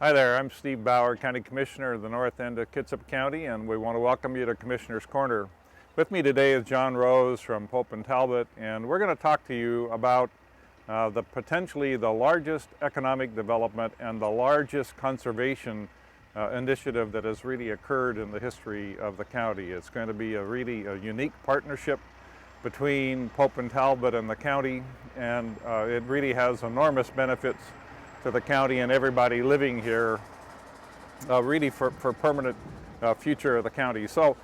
Hi there, I'm Steve Bauer, County Commissioner of the north end of Kitsap County, and we want to welcome you to Commissioner's Corner. With me today is John Rose from Pope and Talbot, and we're going to talk to you about potentially the largest economic development and the largest conservation initiative that has really occurred in the history of the county. It's going to be a really unique partnership between Pope and Talbot and the county, and it really has enormous benefits to the county and everybody living here, really for permanent future of the county. So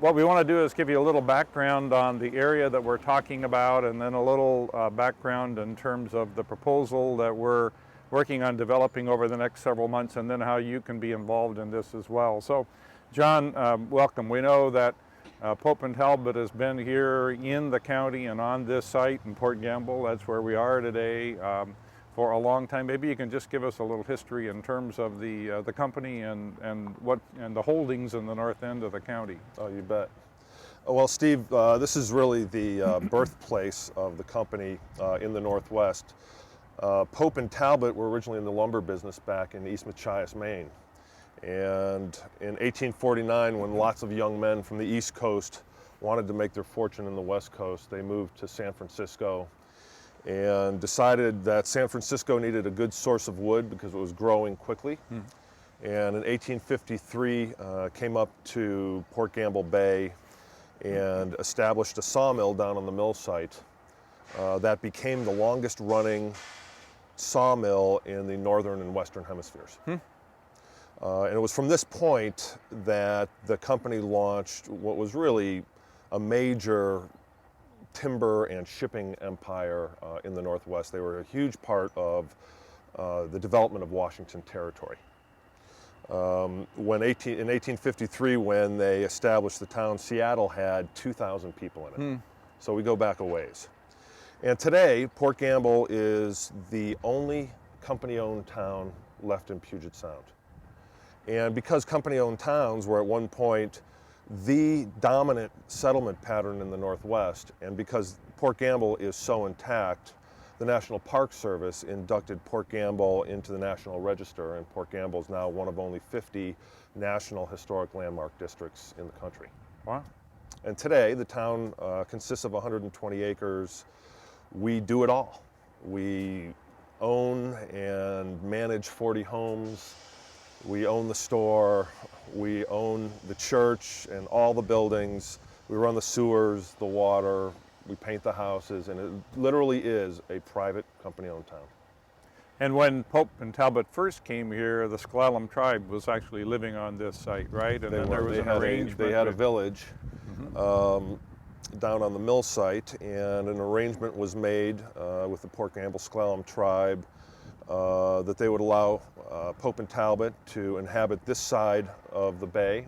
what we want to do is give you a little background on the area that we're talking about, and then a little background in terms of the proposal that we're working on developing over the next several months, and then how you can be involved in this as well. So John, welcome. We know that Pope and Talbot has been here in the county and on this site in Port Gamble. That's where we are today. For a long time. Maybe you can just give us a little history in terms of the company and the holdings in the north end of the county. Oh, you bet. Well, Steve, this is really the birthplace of the company in the Northwest. Pope and Talbot were originally in the lumber business back in East Machias, Maine. And in 1849, when lots of young men from the East Coast wanted to make their fortune in the West Coast, they moved to San Francisco and decided that San Francisco needed a good source of wood because it was growing quickly. And in 1853 came up to Port Gamble Bay and established a sawmill down on the mill site that became the longest running sawmill in the northern and western hemispheres. And it was from this point that the company launched what was really a major timber and shipping empire in the Northwest. They were a huge part of the development of Washington Territory. In 1853, when they established the town, Seattle had 2,000 people in it. So we go back a ways. And today, Port Gamble is the only company-owned town left in Puget Sound. And because company-owned towns were at one point the dominant settlement pattern in the Northwest, and because Port Gamble is so intact, the National Park Service inducted Port Gamble into the National Register, and Port Gamble is now one of only 50 National Historic Landmark Districts in the country. Wow. And today, the town consists of 120 acres. We do it all. We own and manage 40 homes. We own the store, we own the church and all the buildings, we run the sewers, the water, we paint the houses, and it literally is a private company-owned town. And when Pope and Talbot first came here, the S'Klallam tribe was actually living on this site, right? And then there was an arrangement. They had a village down on the mill site, and an arrangement was made with the Port Gamble S'Klallam tribe that they would allow Pope and Talbot to inhabit this side of the bay,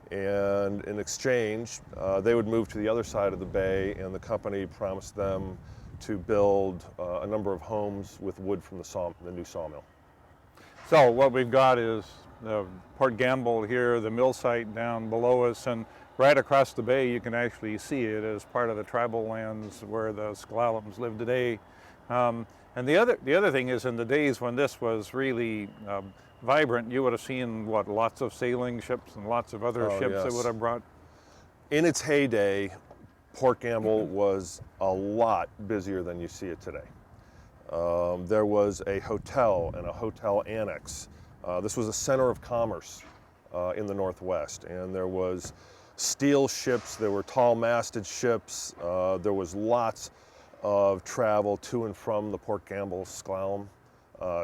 and in exchange they would move to the other side of the bay, and the company promised them to build a number of homes with wood from the new sawmill. So what we've got is the Port Gamble here, the mill site down below us, and right across the bay you can actually see it as part of the tribal lands where the S'Klallams live today. And the other thing is, in the days when this was really vibrant, you would have seen, what, lots of sailing ships and lots of other ships that would have brought. In its heyday, Port Gamble was a lot busier than you see it today. There was a hotel and a hotel annex. This was a center of commerce in the Northwest, and there was steel ships, there were tall-masted ships, there was lots of travel to and from the Port Gamble S'Klallam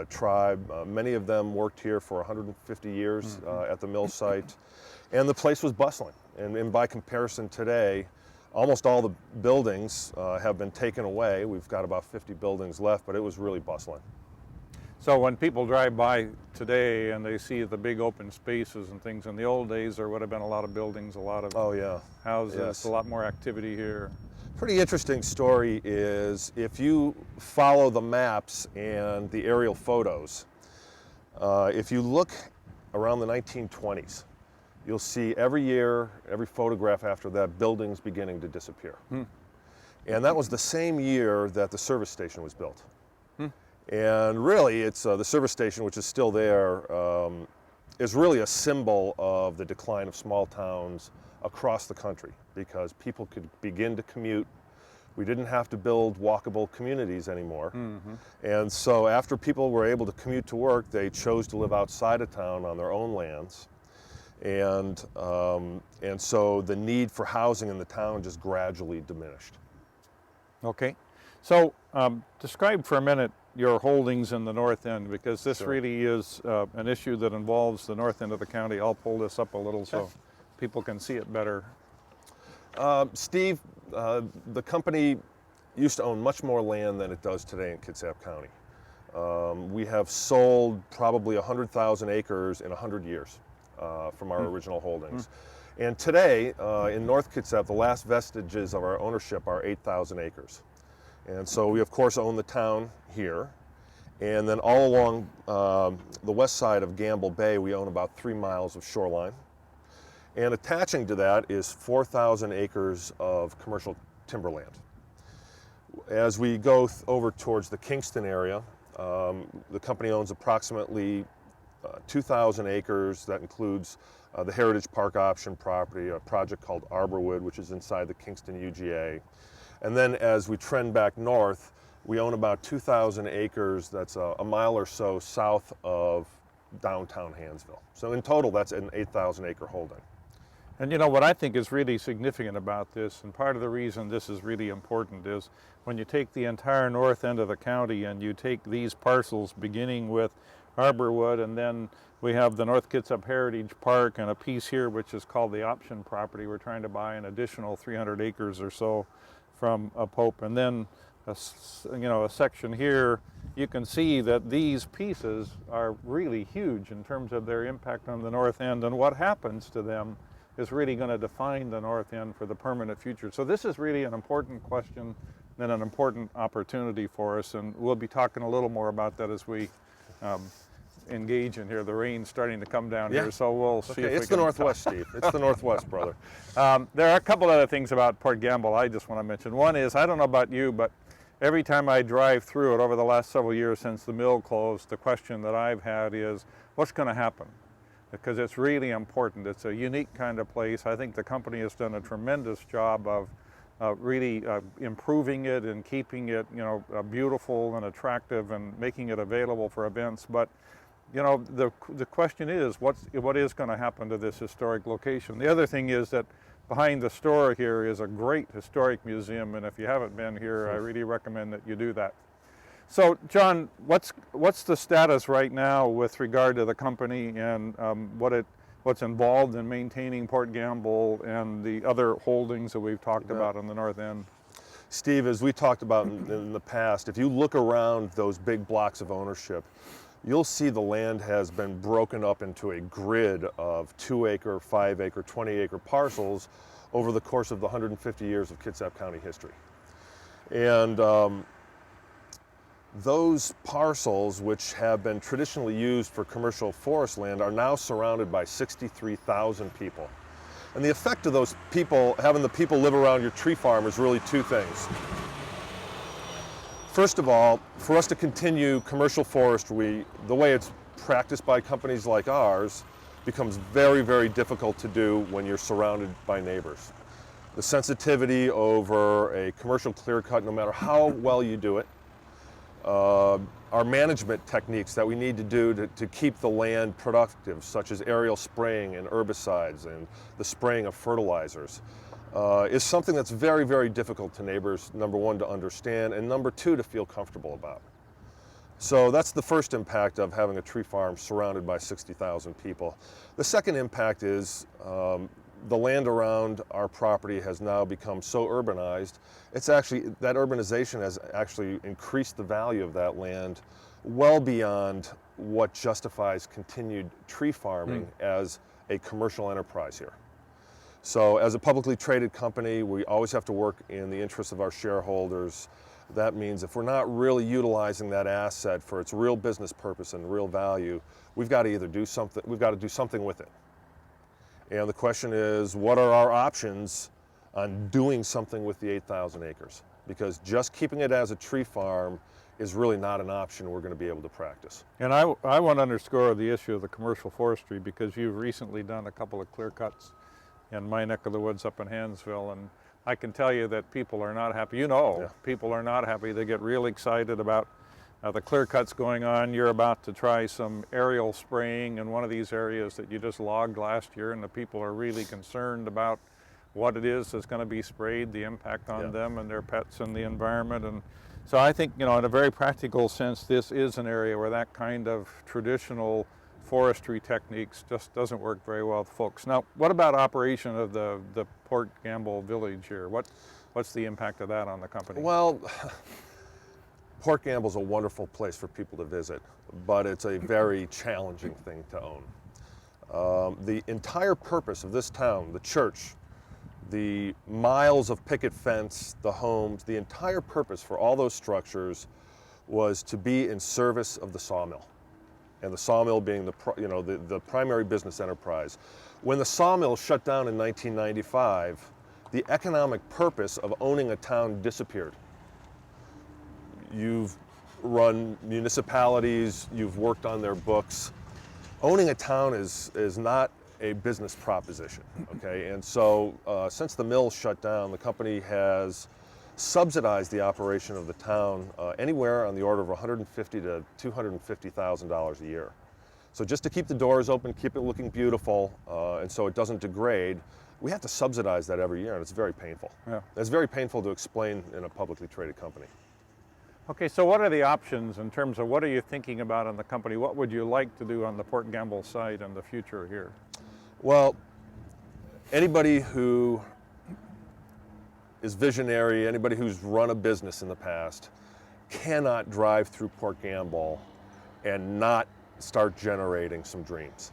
tribe. Many of them worked here for 150 years at the mill site, and the place was bustling. And by comparison today, almost all the buildings have been taken away. We've got about 50 buildings left, but it was really bustling. So when people drive by today and they see the big open spaces and things, in the old days there would have been a lot of buildings, a lot of houses, a lot more activity here. Pretty interesting story is, if you follow the maps and the aerial photos, if you look around the 1920s, you'll see every year, every photograph after that, buildings beginning to disappear. And that was the same year that the service station was built. And really, it's the service station, which is still there, is really a symbol of the decline of small towns across the country, because people could begin to commute. We didn't have to build walkable communities anymore. And so after people were able to commute to work, they chose to live outside of town on their own lands. And so the need for housing in the town just gradually diminished. Okay. So describe for a minute your holdings in the north end, because this Sure. really is an issue that involves the north end of the county. I'll pull this up a little so people can see it better. Steve, the company used to own much more land than it does today in Kitsap County. We have sold probably 100,000 acres in 100 years from our original holdings. And today, in North Kitsap, the last vestiges of our ownership are 8,000 acres. And so we, of course, own the town here. And then all along the west side of Gamble Bay, we own about 3 miles of shoreline. And attaching to that is 4,000 acres of commercial timberland. As we go over towards the Kingston area, the company owns approximately 2,000 acres. That includes the Heritage Park option property, a project called Arborwood, which is inside the Kingston UGA. And then as we trend back north, we own about 2,000 acres that's a mile or so south of downtown Hansville. So in total, that's an 8,000 acre holding. And you know what I think is really significant about this, and part of the reason this is really important, is when you take the entire north end of the county and you take these parcels beginning with Arborwood, and then we have the North Kitsap Heritage Park and a piece here which is called the option property. We're trying to buy an additional 300 acres or so from a Pope, and then a section here. You can see that these pieces are really huge in terms of their impact on the north end, and what happens to them is really going to define the north end for the permanent future. So this is really an important question and an important opportunity for us, and we'll be talking a little more about that as we engage in here. The rain's starting to come down here, so we'll see if we can. It's the Northwest, Steve. It's the Northwest, brother. There are a couple other things about Port Gamble I just want to mention. One is, I don't know about you, but every time I drive through it over the last several years since the mill closed, the question that I've had is, what's going to happen? Because it's really important. It's a unique kind of place. I think the company has done a tremendous job of really improving it and keeping it, beautiful and attractive and making it available for events. But, the question is, what is going to happen to this historic location? The other thing is that behind the store here is a great historic museum, and if you haven't been here, I really recommend that you do that. So, John, what's the status right now with regard to the company and what's involved in maintaining Port Gamble and the other holdings that we've talked about on the north end? Steve, as we talked about in the past, if you look around those big blocks of ownership, you'll see the land has been broken up into a grid of 2-acre, 5-acre, 20-acre parcels over the course of the 150 years of Kitsap County history. And those parcels, which have been traditionally used for commercial forest land, are now surrounded by 63,000 people. And the effect of those people, having the people live around your tree farm, is really two things. First of all, for us to continue commercial forestry, the way it's practiced by companies like ours, becomes very, very difficult to do when you're surrounded by neighbors. The sensitivity over a commercial clear cut, no matter how well you do it, our management techniques that we need to do to keep the land productive, such as aerial spraying and herbicides and the spraying of fertilizers, is something that's very, very difficult to neighbors, number one, to understand, and number two, to feel comfortable about. So that's the first impact of having a tree farm surrounded by 60,000 people. The second impact is the land around our property has now become so urbanized. That urbanization has actually increased the value of that land well beyond what justifies continued tree farming as a commercial enterprise here. So as a publicly traded company, we always have to work in the interests of our shareholders. That means if we're not really utilizing that asset for its real business purpose and real value, we've got to either do something with it. And the question is, what are our options on doing something with the 8,000 acres? Because just keeping it as a tree farm is really not an option we're going to be able to practice. And I want to underscore the issue of the commercial forestry, because you've recently done a couple of clear cuts in my neck of the woods up in Hansville, and I can tell you that people are not happy. People are not happy. They get real excited about the clear cuts going on. You're about to try some aerial spraying in one of these areas that you just logged last year, and the people are really concerned about what it is that's going to be sprayed, the impact on them and their pets and the environment. And so I think, in a very practical sense, this is an area where that kind of traditional forestry techniques just doesn't work very well with folks. Now, what about operation of the Port Gamble village here? What's the impact of that on the company? Well, Port Gamble's a wonderful place for people to visit, but it's a very challenging thing to own. The entire purpose of this town, the church, the miles of picket fence, the homes, the entire purpose for all those structures was to be in service of the sawmill, and the sawmill being the primary business enterprise. When the sawmill shut down in 1995, the economic purpose of owning a town disappeared. You've run municipalities, you've worked on their books. Owning a town is not a business proposition, okay? And so since the mill shut down, the company has subsidized the operation of the town anywhere on the order of $150,000 to $250,000 a year. So just to keep the doors open, keep it looking beautiful, and so it doesn't degrade, we have to subsidize that every year, and it's very painful. Yeah. It's very painful to explain in a publicly traded company. Okay, so what are the options in terms of what are you thinking about in the company? What would you like to do on the Port Gamble site in the future here? Well, anybody who is visionary, anybody who's run a business in the past, cannot drive through Port Gamble and not start generating some dreams.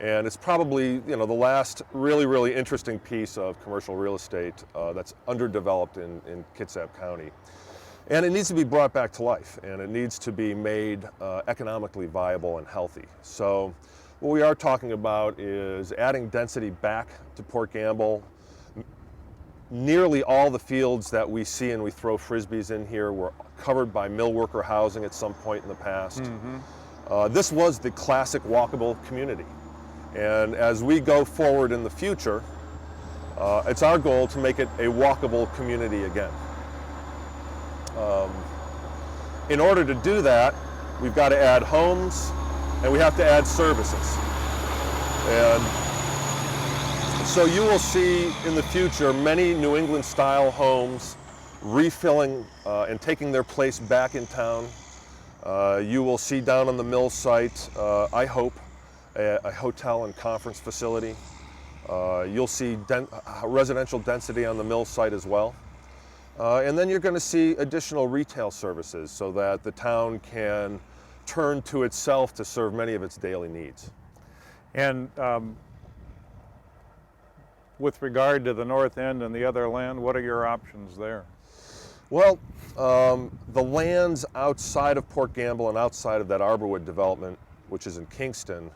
And it's probably, the last really, really interesting piece of commercial real estate that's underdeveloped in Kitsap County. And it needs to be brought back to life, and it needs to be made economically viable and healthy. So what we are talking about is adding density back to Port Gamble. Nearly all the fields that we see and we throw frisbees in here were covered by mill worker housing at some point in the past. This was the classic walkable community. And as we go forward in the future, it's our goal to make it a walkable community again. In order to do that, we've got to add homes and we have to add services. And so you will see in the future many New England style homes refilling and taking their place back in town. You will see down on the mill site, I hope, a hotel and conference facility. You'll see residential density on the mill site as well. And then you're going to see additional retail services so that the town can turn to itself to serve many of its daily needs. And with regard to the north end and the other land, what are your options there? Well, the lands outside of Port Gamble and outside of that Arborwood development, which is in Kingston,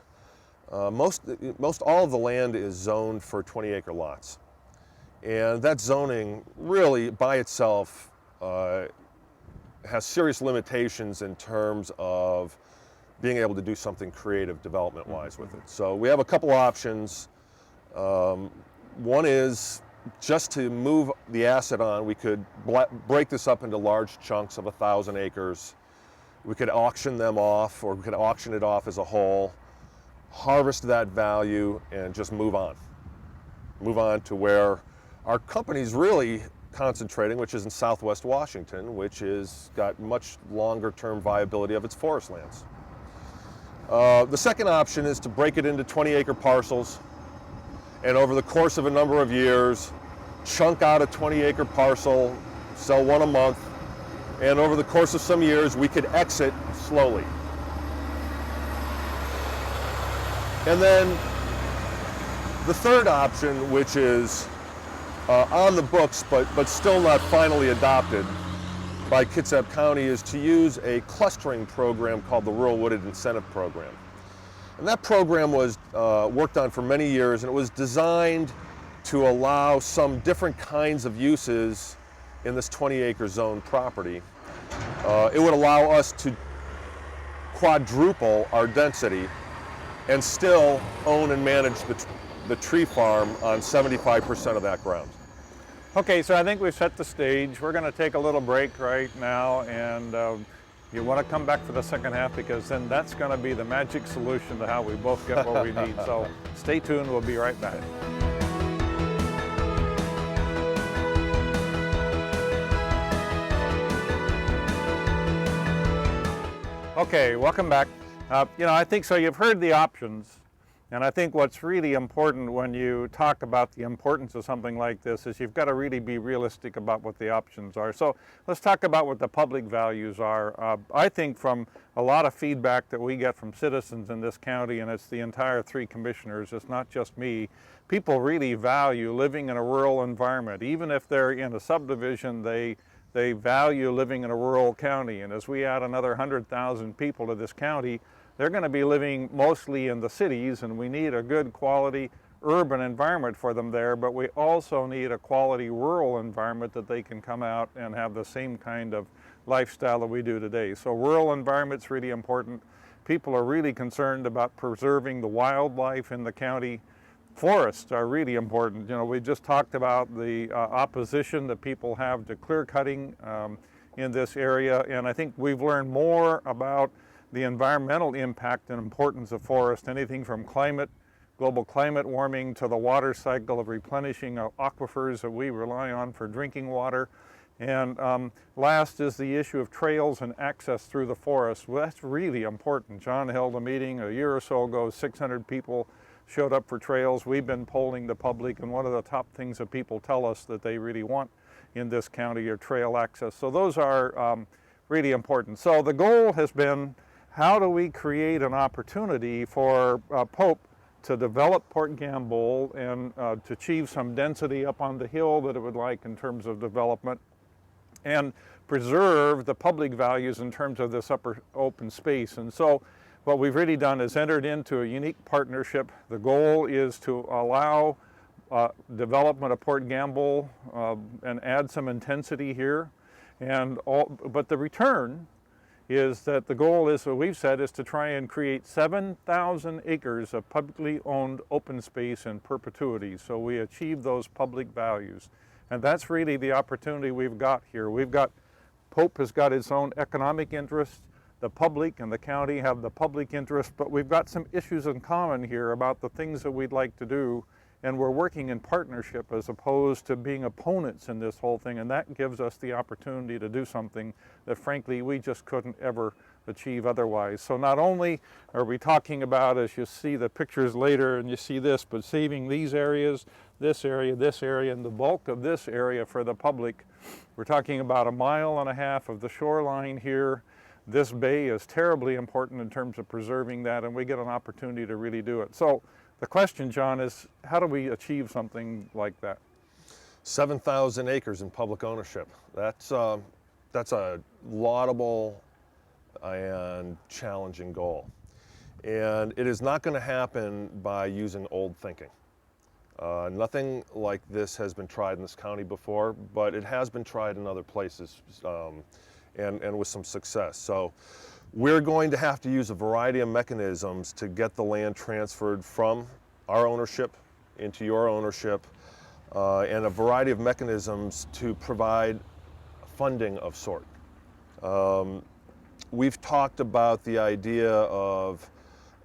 most all of the land is zoned for 20-acre lots. And that zoning really by itself has serious limitations in terms of being able to do something creative development-wise with it. So we have a couple options. One is just to move the asset on. We could break this up into large chunks of 1,000 acres. We could auction them off, or we could auction it off as a whole, harvest that value, and just move on. Move on to where our company's really concentrating, which is in Southwest Washington, which is got much longer term viability of its forest lands. The second option is to break it into 20-acre parcels, and over the course of a number of years, chunk out a 20-acre parcel, sell one a month, and over the course of some years, we could exit slowly. And then the third option, which is on the books, but still not finally adopted by Kitsap County, is to use a clustering program called the Rural Wooded Incentive Program. And that program was worked on for many years, and it was designed to allow some different kinds of uses in this 20-acre zone property. It would allow us to quadruple our density and still own and manage the tree farm on 75% of that ground. Okay, so I think we've set the stage. We're going to take a little break right now, and you want to come back for the second half, because then that's going to be the magic solution to how we both get what we need. So stay tuned, we'll be right back. Okay, welcome back. I think so. You've heard the options, and I think what's really important when you talk about the importance of something like this is you've got to really be realistic about what the options are. So let's talk about what the public values are. I think from a lot of feedback that we get from citizens in this county, and it's the entire 3 commissioners, it's not just me, people really value living in a rural environment. Even if they're in a subdivision, they value living in a rural county. And as we add another 100,000 people to this county, they're going to be living mostly in the cities, and we need a good quality urban environment for them there, but we also need a quality rural environment that they can come out and have the same kind of lifestyle that we do today. So rural environment's really important. People are really concerned about preserving the wildlife in the county. Forests are really important. We just talked about the opposition that people have to clear cutting in this area, and I think we've learned more about the environmental impact and importance of forest, anything from global climate warming to the water cycle of replenishing aquifers that we rely on for drinking water. And last is the issue of trails and access through the forest. Well, that's really important. John held a meeting a year or so ago, 600 people showed up for trails. We've been polling the public, and one of the top things that people tell us that they really want in this county are trail access. So those are really important. So the goal has been, how do we create an opportunity for Pope to develop Port Gamble and to achieve some density up on the hill that it would like in terms of development, and preserve the public values in terms of this upper open space. And so what we've really done is entered into a unique partnership. The goal is to allow development of Port Gamble and add some intensity here. But the return is that the goal is, what we've said, is to try and create 7,000 acres of publicly owned open space in perpetuity. So we achieve those public values. And that's really the opportunity we've got here. Pope has got its own economic interests. The public and the county have the public interest, but we've got some issues in common here about the things that we'd like to do, and we're working in partnership as opposed to being opponents in this whole thing, and that gives us the opportunity to do something that frankly we just couldn't ever achieve otherwise. So not only are we talking about, as you see the pictures later and you see this, but saving these areas, this area, and the bulk of this area for the public. We're talking about 1.5 miles of the shoreline here. This bay is terribly important in terms of preserving that, and we get an opportunity to really do it. So the question, John, is how do we achieve something like that? 7,000 acres in public ownership. That's a laudable and challenging goal. And it is not going to happen by using old thinking. Nothing like this has been tried in this county before, but it has been tried in other places. And with some success. So we're going to have to use a variety of mechanisms to get the land transferred from our ownership into your ownership, and a variety of mechanisms to provide funding of sort. We've talked about the idea of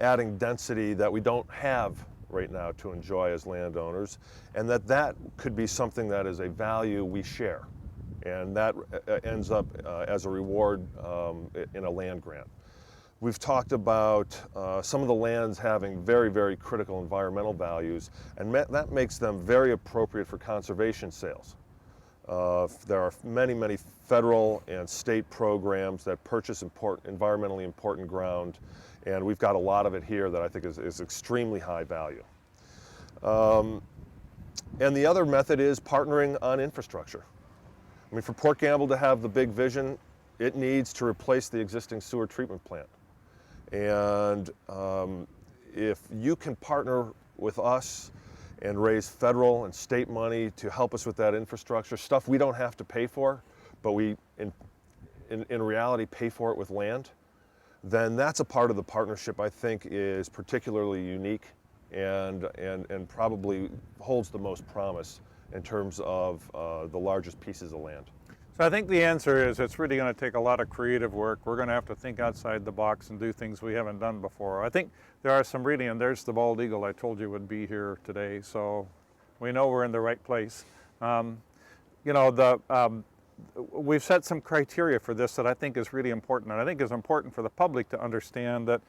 adding density that we don't have right now to enjoy as landowners, and that could be something that is a value we share. And that ends up as a reward in a land grant. We've talked about some of the lands having very, very critical environmental values, and that makes them very appropriate for conservation sales. There are many, many federal and state programs that purchase environmentally important ground, and we've got a lot of it here that I think is extremely high value. And the other method is partnering on infrastructure. I mean, for Port Gamble to have the big vision, it needs to replace the existing sewer treatment plant. And if you can partner with us and raise federal and state money to help us with that infrastructure, stuff we don't have to pay for, but we in reality pay for it with land, then that's a part of the partnership I think is particularly unique and probably holds the most promise in terms of the largest pieces of land. So I think the answer is it's really going to take a lot of creative work. We're going to have to think outside the box and do things we haven't done before. I think there are some really, and there's the bald eagle I told you would be here today, so we know we're in the right place. We've set some criteria for this that I think is really important, and I think is important for the public to understand that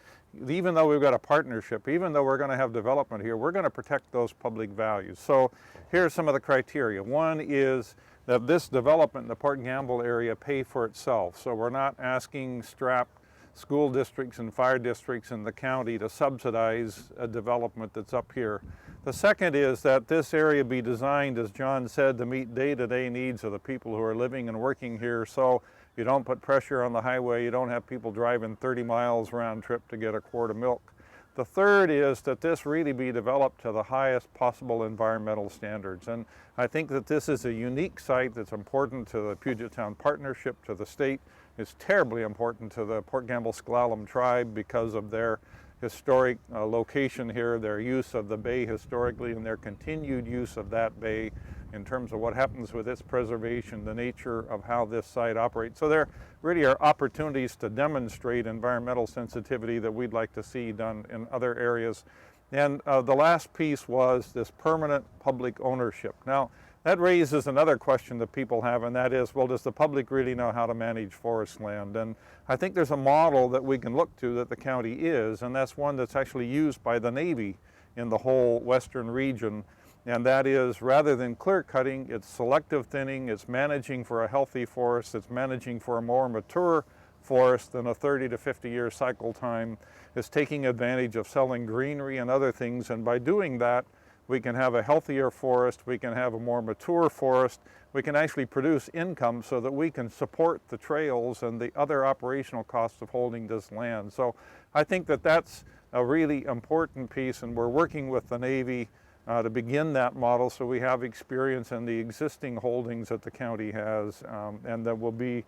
even though we've got a partnership, even though we're going to have development here, we're going to protect those public values. So here's some of the criteria. One is that this development in the Port Gamble area pay for itself. So we're not asking strapped school districts and fire districts in the county to subsidize a development that's up here. The second is that this area be designed, as John said, to meet day-to-day needs of the people who are living and working here, so you don't put pressure on the highway, you don't have people driving 30 miles round trip to get a quart of milk. The third is that this really be developed to the highest possible environmental standards. And I think that this is a unique site that's important to the Puget Sound Partnership, to the state. It's terribly important to the Port Gamble-Sklallam tribe because of their historic location here, their use of the bay historically, and their continued use of that bay in terms of what happens with its preservation, the nature of how this site operates. So there really are opportunities to demonstrate environmental sensitivity that we'd like to see done in other areas. And the last piece was this permanent public ownership. Now, that raises another question that people have, and that is, well, does the public really know how to manage forest land? And I think there's a model that we can look to that the county is, and that's one that's actually used by the Navy in the whole western region. And that is, rather than clear cutting, it's selective thinning, it's managing for a healthy forest, it's managing for a more mature forest than a 30 to 50 year cycle time. It's taking advantage of selling greenery and other things, and by doing that, we can have a healthier forest, we can have a more mature forest, we can actually produce income so that we can support the trails and the other operational costs of holding this land. So I think that that's a really important piece, and we're working with the Navy to begin that model so we have experience in the existing holdings that the county has, and that we'll be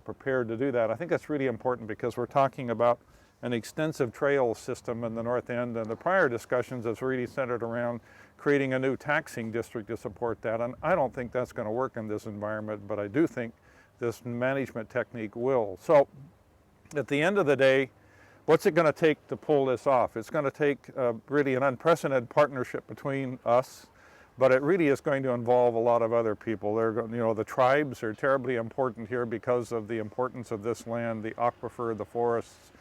prepared to do that. I think that's really important because we're talking about an extensive trail system in the north end, and the prior discussions has really centered around creating a new taxing district to support that. And I don't think that's going to work in this environment, but I do think this management technique will. So at the end of the day, what's it going to take to pull this off? It's going to take really an unprecedented partnership between us, but it really is going to involve a lot of other people. The tribes are terribly important here because of the importance of this land, the aquifer, the forests.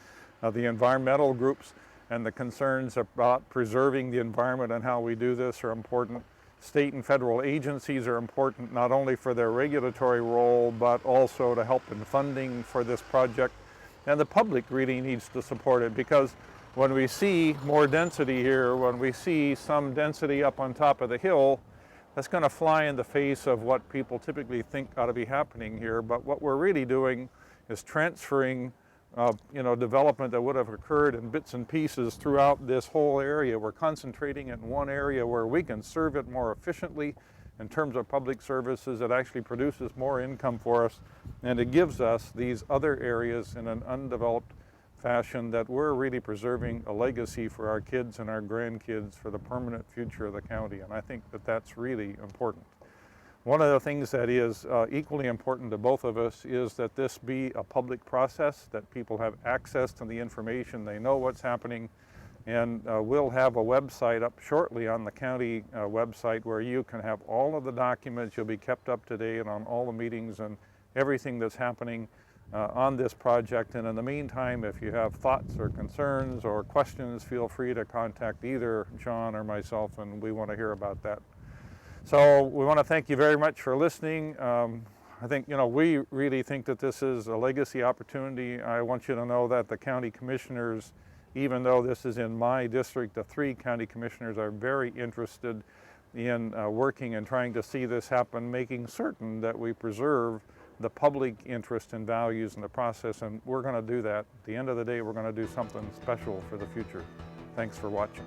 The environmental groups and the concerns about preserving the environment and how we do this are important. State and federal agencies are important not only for their regulatory role, but also to help in funding for this project. And the public really needs to support it, because when we see more density here, when we see some density up on top of the hill, that's going to fly in the face of what people typically think ought to be happening here. But what we're really doing is transferring development that would have occurred in bits and pieces throughout this whole area. We're concentrating it in one area where we can serve it more efficiently in terms of public services. It actually produces more income for us, and it gives us these other areas in an undeveloped fashion that we're really preserving a legacy for our kids and our grandkids for the permanent future of the county. And I think that that's really important. One of the things that is equally important to both of us is that this be a public process, that people have access to the information, they know what's happening, and we'll have a website up shortly on the county website where you can have all of the documents. You'll be kept up to date on all the meetings and everything that's happening on this project. And in the meantime, if you have thoughts or concerns or questions, feel free to contact either John or myself, and we want to hear about that. So we want to thank you very much for listening. I think, we really think that this is a legacy opportunity. I want you to know that the county commissioners, even though this is in my district, the 3 county commissioners are very interested in working and trying to see this happen, making certain that we preserve the public interest and values in the process, and we're going to do that. At the end of the day, we're going to do something special for the future. Thanks for watching.